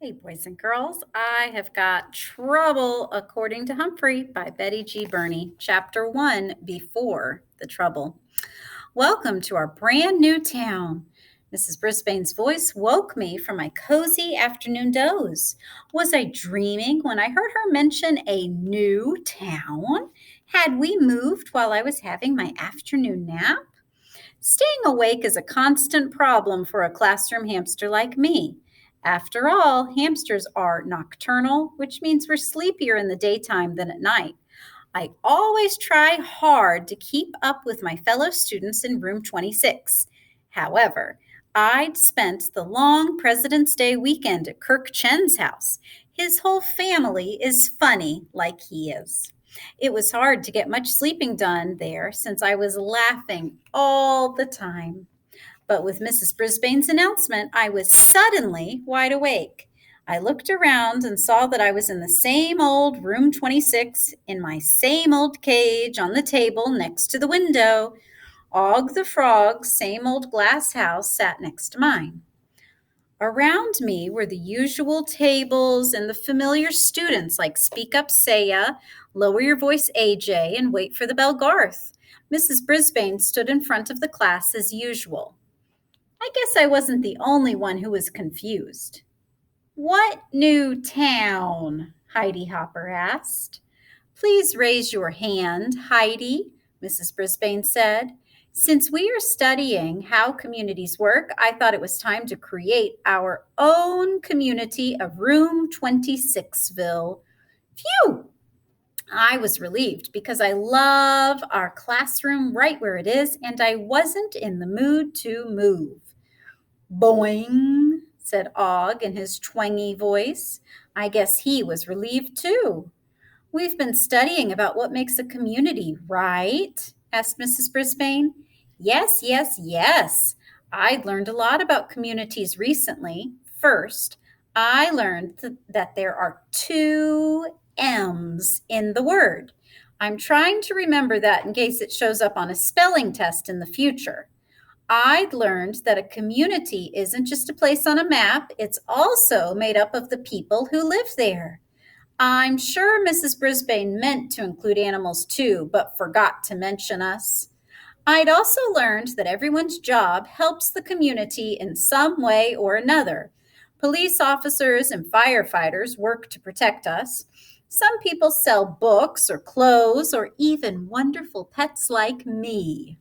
Hey, boys and girls, I have got Trouble According to Humphrey by Betty G. Burney, Chapter 1 Before the Trouble. Welcome to our brand new town. Mrs. Brisbane's voice woke me from my cozy afternoon doze. Was I dreaming when I heard her mention a new town? Had we moved while I was having my afternoon nap? Staying awake is a constant problem for a classroom hamster like me. After all, hamsters are nocturnal, which means we're sleepier in the daytime than at night. I always try hard to keep up with my fellow students in room 26. However, I'd spent the long President's Day weekend at Kirk Chen's house. His whole family is funny like he is. It was hard to get much sleeping done there since I was laughing all the time. But with Mrs. Brisbane's announcement, I was suddenly wide awake. I looked around and saw that I was in the same old room 26 in my same old cage on the table next to the window. Og the frog's same old glass house sat next to mine. Around me were the usual tables and the familiar students like Speak Up Saya, Lower Your Voice AJ, and Wait for the Bell Garth. Mrs. Brisbane stood in front of the class as usual. I guess I wasn't the only one who was confused. What new town? Heidi Hopper asked. Please raise your hand, Heidi, Mrs. Brisbane said. Since we are studying how communities work, I thought it was time to create our own community of Room 26ville. Phew! I was relieved because I love our classroom right where it is, and I wasn't in the mood to move. Boing, said Og in his twangy voice. I guess he was relieved too. We've been studying about what makes a community, right? Asked Mrs. Brisbane. Yes, yes, yes. I learned a lot about communities recently. First, I learned that there are two M's in the word. I'm trying to remember that in case it shows up on a spelling test in the future. I'd learned that a community isn't just a place on a map, it's also made up of the people who live there. I'm sure Mrs. Brisbane meant to include animals too, but forgot to mention us. I'd also learned that everyone's job helps the community in some way or another. Police officers and firefighters work to protect us. Some people sell books or clothes or even wonderful pets like me.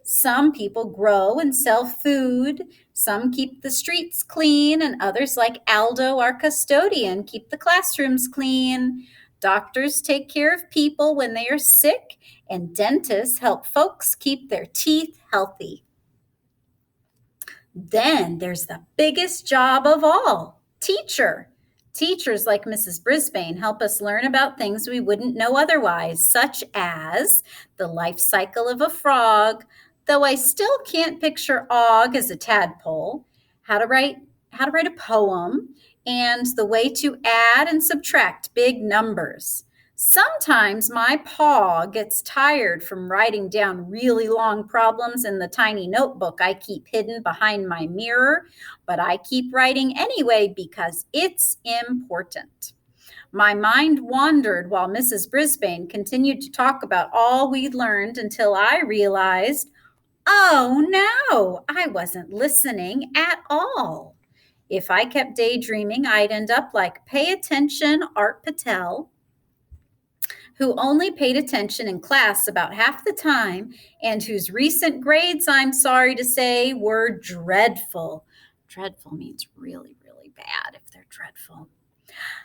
Some people grow and sell food. Some keep the streets clean, and others, like Aldo, our custodian, keep the classrooms clean. Doctors take care of people when they are sick, and dentists help folks keep their teeth healthy. Then there's the biggest job of all, teacher. Teachers like Mrs. Brisbane help us learn about things we wouldn't know otherwise, such as the life cycle of a frog, though I still can't picture Og as a tadpole, how to write a poem, and the way to add and subtract big numbers. Sometimes my paw gets tired from writing down really long problems in the tiny notebook I keep hidden behind my mirror, but I keep writing anyway because it's important. My mind wandered while Mrs. Brisbane continued to talk about all we'd learned until I realized, oh no, I wasn't listening at all. If I kept daydreaming, I'd end up like Pay Attention Art Patel, who only paid attention in class about half the time and whose recent grades, I'm sorry to say, were dreadful. Dreadful means really, really bad if they're dreadful.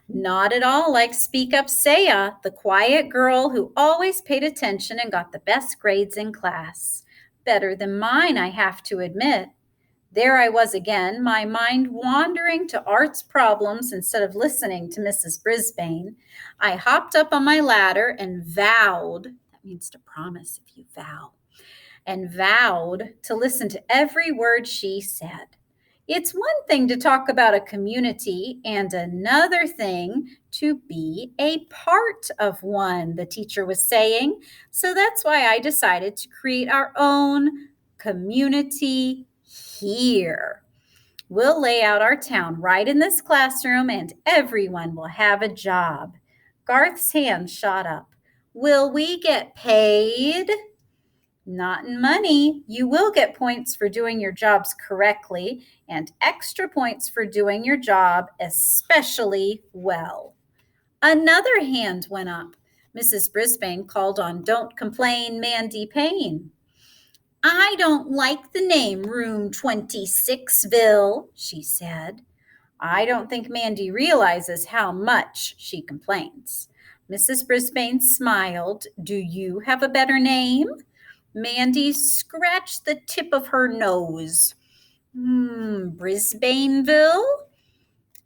Not at all like Speak Up Saya, the quiet girl who always paid attention and got the best grades in class. Better than mine, I have to admit. There I was again, my mind wandering to Art's problems instead of listening to Mrs. Brisbane. I hopped up on my ladder and vowed, that means to promise if you vow, and vowed to listen to every word she said. It's one thing to talk about a community and another thing to be a part of one, the teacher was saying. So that's why I decided to create our own community here. We'll lay out our town right in this classroom and everyone will have a job. Garth's hand shot up. Will we get paid? Not in money. You will get points for doing your jobs correctly and extra points for doing your job especially well. Another hand went up. Mrs. Brisbane called on Don't Complain Mandy Payne. I don't like the name Room 26ville, she said. I don't think Mandy realizes how much she complains. Mrs. Brisbane smiled. Do you have a better name? Mandy scratched the tip of her nose. Brisbaneville?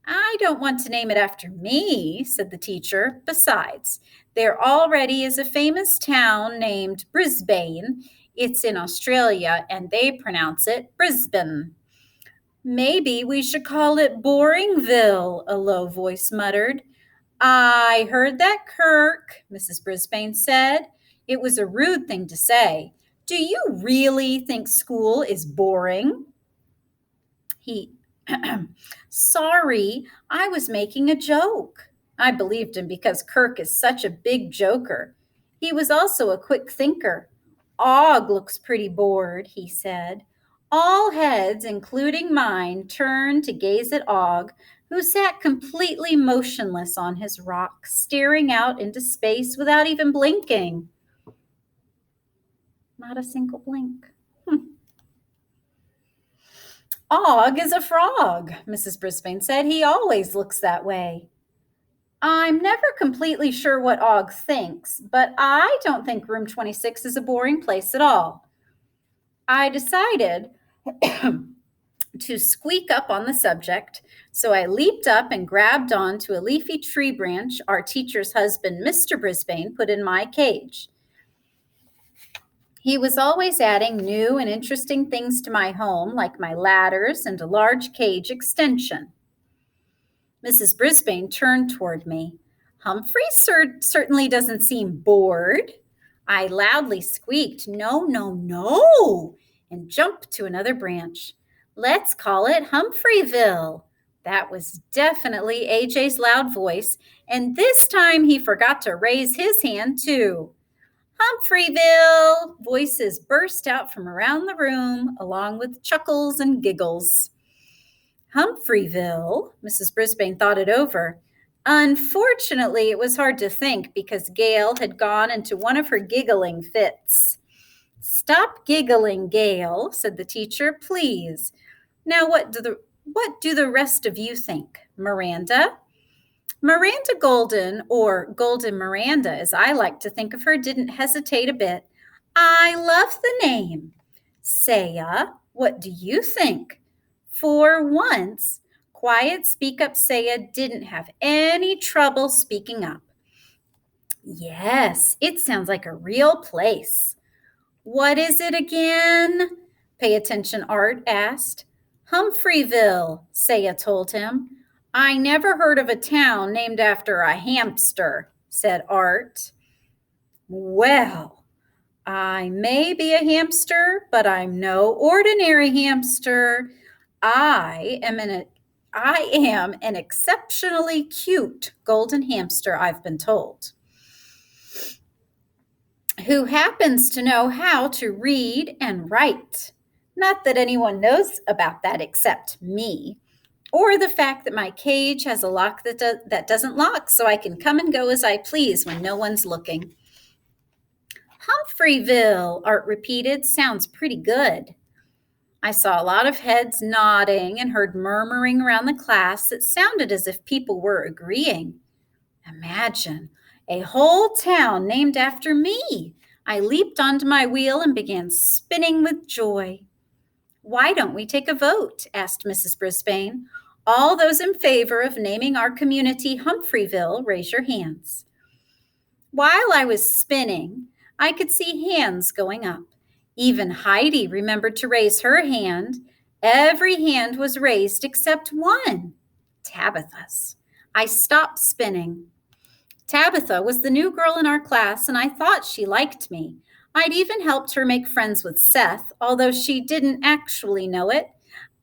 I don't want to name it after me, said the teacher. Besides, there already is a famous town named Brisbane. It's in Australia, and they pronounce it Brisbane. Maybe we should call it Boringville, a low voice muttered. I heard that, Kirk, Mrs. Brisbane said. It was a rude thing to say. Do you really think school is boring? He, sorry, I was making a joke. I believed him because Kirk is such a big joker. He was also a quick thinker. Og looks pretty bored, he said. All heads, including mine, turned to gaze at Og, who sat completely motionless on his rock, staring out into space without even blinking. Not a single blink. Og is a frog, Mrs. Brisbane said. He always looks that way. I'm never completely sure what Og thinks, but I don't think room 26 is a boring place at all. I decided to squeak up on the subject, so I leaped up and grabbed onto a leafy tree branch our teacher's husband, Mr. Brisbane, put in my cage. He was always adding new and interesting things to my home, like my ladders and a large cage extension. Mrs. Brisbane turned toward me. Humphrey certainly doesn't seem bored. I loudly squeaked, no, no, no, and jumped to another branch. Let's call it Humphreyville. That was definitely AJ's loud voice, and this time he forgot to raise his hand too. Humphreyville! Voices burst out from around the room, along with chuckles and giggles. Humphreyville? Mrs. Brisbane thought it over. Unfortunately, it was hard to think because Gail had gone into one of her giggling fits. Stop giggling, Gail, said the teacher, please. Now, what do the rest of you think? Miranda? Miranda Golden, or Golden Miranda, as I like to think of her, didn't hesitate a bit. I love the name. Saya, what do you think? For once, quiet Speak Up Saya didn't have any trouble speaking up. Yes, it sounds like a real place. What is it again? Pay attention, Art asked. Humphreyville, Saya told him. I never heard of a town named after a hamster, said Art. Well, I may be a hamster, but I'm no ordinary hamster. I am an exceptionally cute golden hamster, I've been told, who happens to know how to read and write. Not that anyone knows about that except me, or the fact that my cage has a lock that doesn't lock, so I can come and go as I please when no one's looking. Humphreyville, Art repeated, sounds pretty good. I saw a lot of heads nodding and heard murmuring around the class that sounded as if people were agreeing. Imagine, a whole town named after me. I leaped onto my wheel and began spinning with joy. Why don't we take a vote? Asked Mrs. Brisbane. All those in favor of naming our community Humphreyville, raise your hands. While I was spinning, I could see hands going up. Even Heidi remembered to raise her hand. Every hand was raised except one, Tabitha's. I stopped spinning. Tabitha was the new girl in our class, and I thought she liked me. I'd even helped her make friends with Seth, although she didn't actually know it.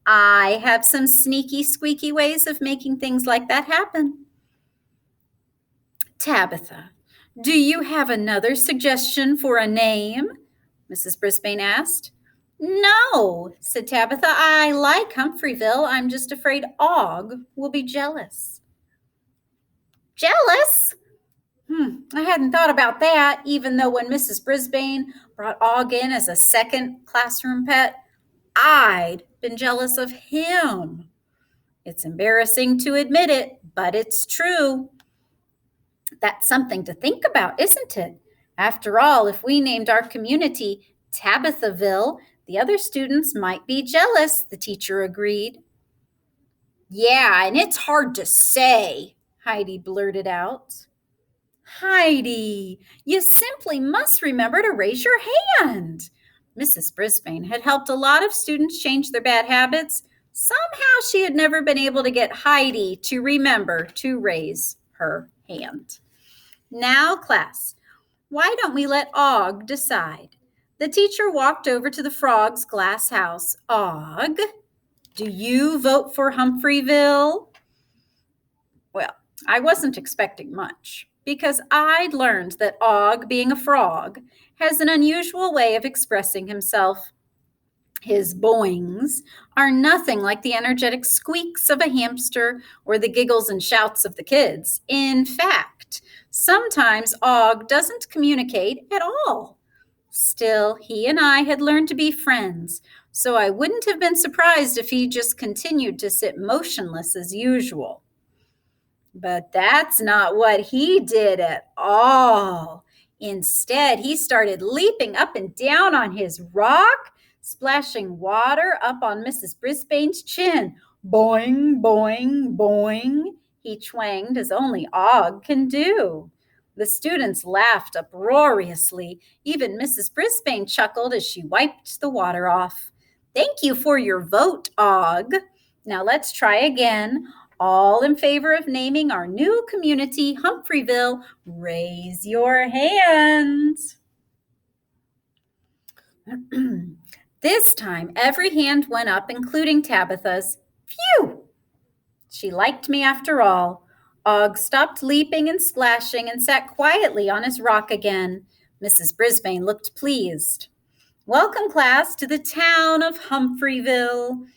I have some sneaky, squeaky ways of making things like that happen. Tabitha, do you have another suggestion for a name? Mrs. Brisbane asked. No, said Tabitha. I like Humphreyville. I'm just afraid Og will be jealous. Jealous? I hadn't thought about that, even though when Mrs. Brisbane brought Og in as a second classroom pet, I'd been jealous of him. It's embarrassing to admit it, but it's true. That's something to think about, isn't it? After all, if we named our community Tabithaville, the other students might be jealous, the teacher agreed. Yeah, and it's hard to say, Heidi blurted out. Heidi, you simply must remember to raise your hand. Mrs. Brisbane had helped a lot of students change their bad habits. Somehow she had never been able to get Heidi to remember to raise her hand. Now, class, why don't we let Og decide? The teacher walked over to the frog's glass house. Og, do you vote for Humphreyville? Well, I wasn't expecting much because I'd learned that Og, being a frog, has an unusual way of expressing himself. His boings are nothing like the energetic squeaks of a hamster or the giggles and shouts of the kids. In fact, sometimes Og doesn't communicate at all. Still, he and I had learned to be friends, so I wouldn't have been surprised if he just continued to sit motionless as usual. But that's not what he did at all. Instead, he started leaping up and down on his rock, splashing water up on Mrs. Brisbane's chin. Boing, boing, boing, he twanged as only Og can do. The students laughed uproariously. Even Mrs. Brisbane chuckled as she wiped the water off. Thank you for your vote, Og. Now let's try again. All in favor of naming our new community Humphreyville, raise your hands. This time, every hand went up, including Tabitha's. Phew! She liked me after all. Og stopped leaping and splashing and sat quietly on his rock again. Mrs. Brisbane looked pleased. Welcome, class, to the town of Humphreyville.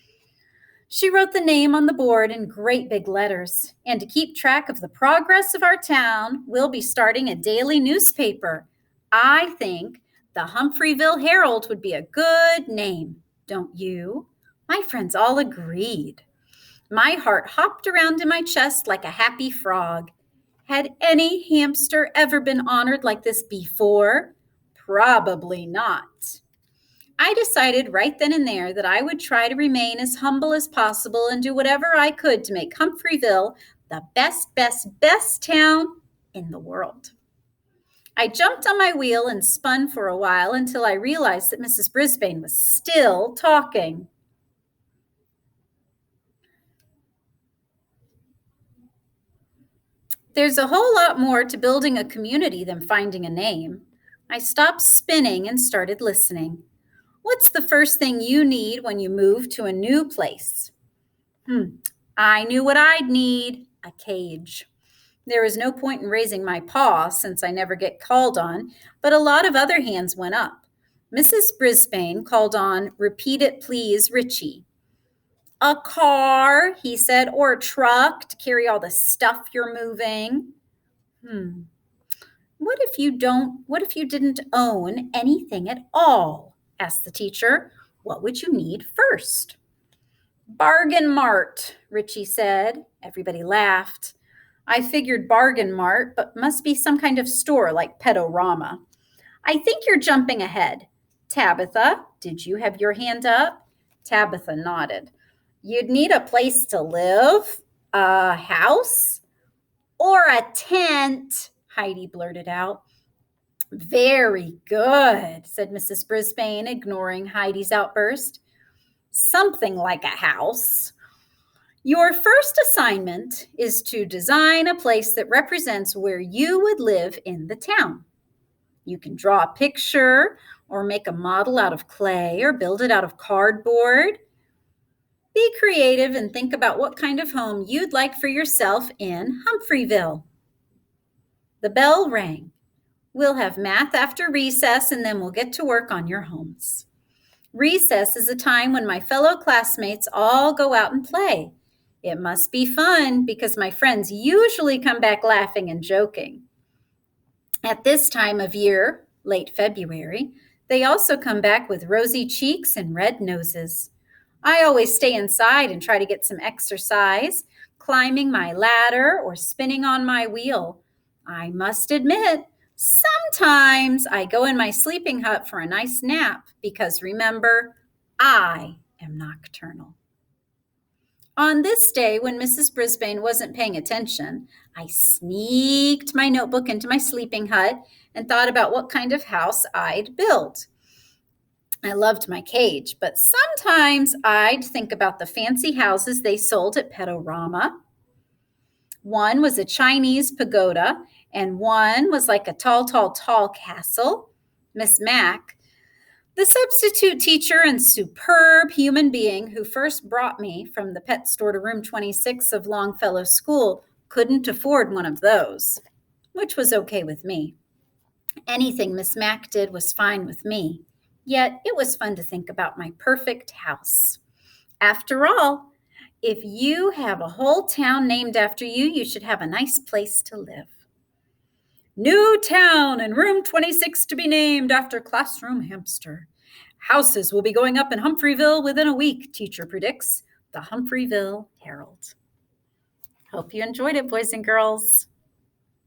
She wrote the name on the board in great big letters. And to keep track of the progress of our town, we'll be starting a daily newspaper. I think the Humphreyville Herald would be a good name, don't you? My friends all agreed. My heart hopped around in my chest like a happy frog. Had any hamster ever been honored like this before? Probably not. I decided right then and there that I would try to remain as humble as possible and do whatever I could to make Humphreyville the best town in the world. I jumped on my wheel and spun for a while until I realized that Mrs. Brisbane was still talking. There's a whole lot more to building a community than finding a name. I stopped spinning and started listening. What's the first thing you need when you move to a new place? I knew what I'd need, a cage. There was no point in raising my paw since I never get called on, but a lot of other hands went up. Mrs. Brisbane called on, "Repeat it, please, Richie." A car, he said, or a truck to carry all the stuff you're moving. What if you didn't own anything at all? Asked the teacher. What would you need first? Bargain Mart, Richie said. Everybody laughed. I figured Bargain Mart, but must be some kind of store like Petorama. I think you're jumping ahead. Tabitha, did you have your hand up? Tabitha nodded. You'd need a place to live, a house, or a tent, Heidi blurted out. Very good, said Mrs. Brisbane, ignoring Heidi's outburst. Something like a house. Your first assignment is to design a place that represents where you would live in the town. You can draw a picture or make a model out of clay or build it out of cardboard. Be creative and think about what kind of home you'd like for yourself in Humphreyville. The bell rang. We'll have math after recess and then we'll get to work on your homes. Recess is a time when my fellow classmates all go out and play. It must be fun because my friends usually come back laughing and joking. At this time of year, late February, they also come back with rosy cheeks and red noses. I always stay inside and try to get some exercise, climbing my ladder or spinning on my wheel. I must admit, sometimes I go in my sleeping hut for a nice nap because remember, I am nocturnal. On this day, when Mrs. Brisbane wasn't paying attention, I sneaked my notebook into my sleeping hut and thought about what kind of house I'd build. I loved my cage, but sometimes I'd think about the fancy houses they sold at Pedorama. One was a Chinese pagoda, and one was like a tall castle. Miss Mack, the substitute teacher and superb human being who first brought me from the pet store to room 26 of Longfellow School, couldn't afford one of those, which was okay with me. Anything Miss Mack did was fine with me, yet it was fun to think about my perfect house. After all, if you have a whole town named after you, you should have a nice place to live. New town and room 26 to be named after classroom hamster. Houses will be going up in Humphreyville within a week, teacher predicts. The Humphreyville Herald. Hope you enjoyed it, boys and girls.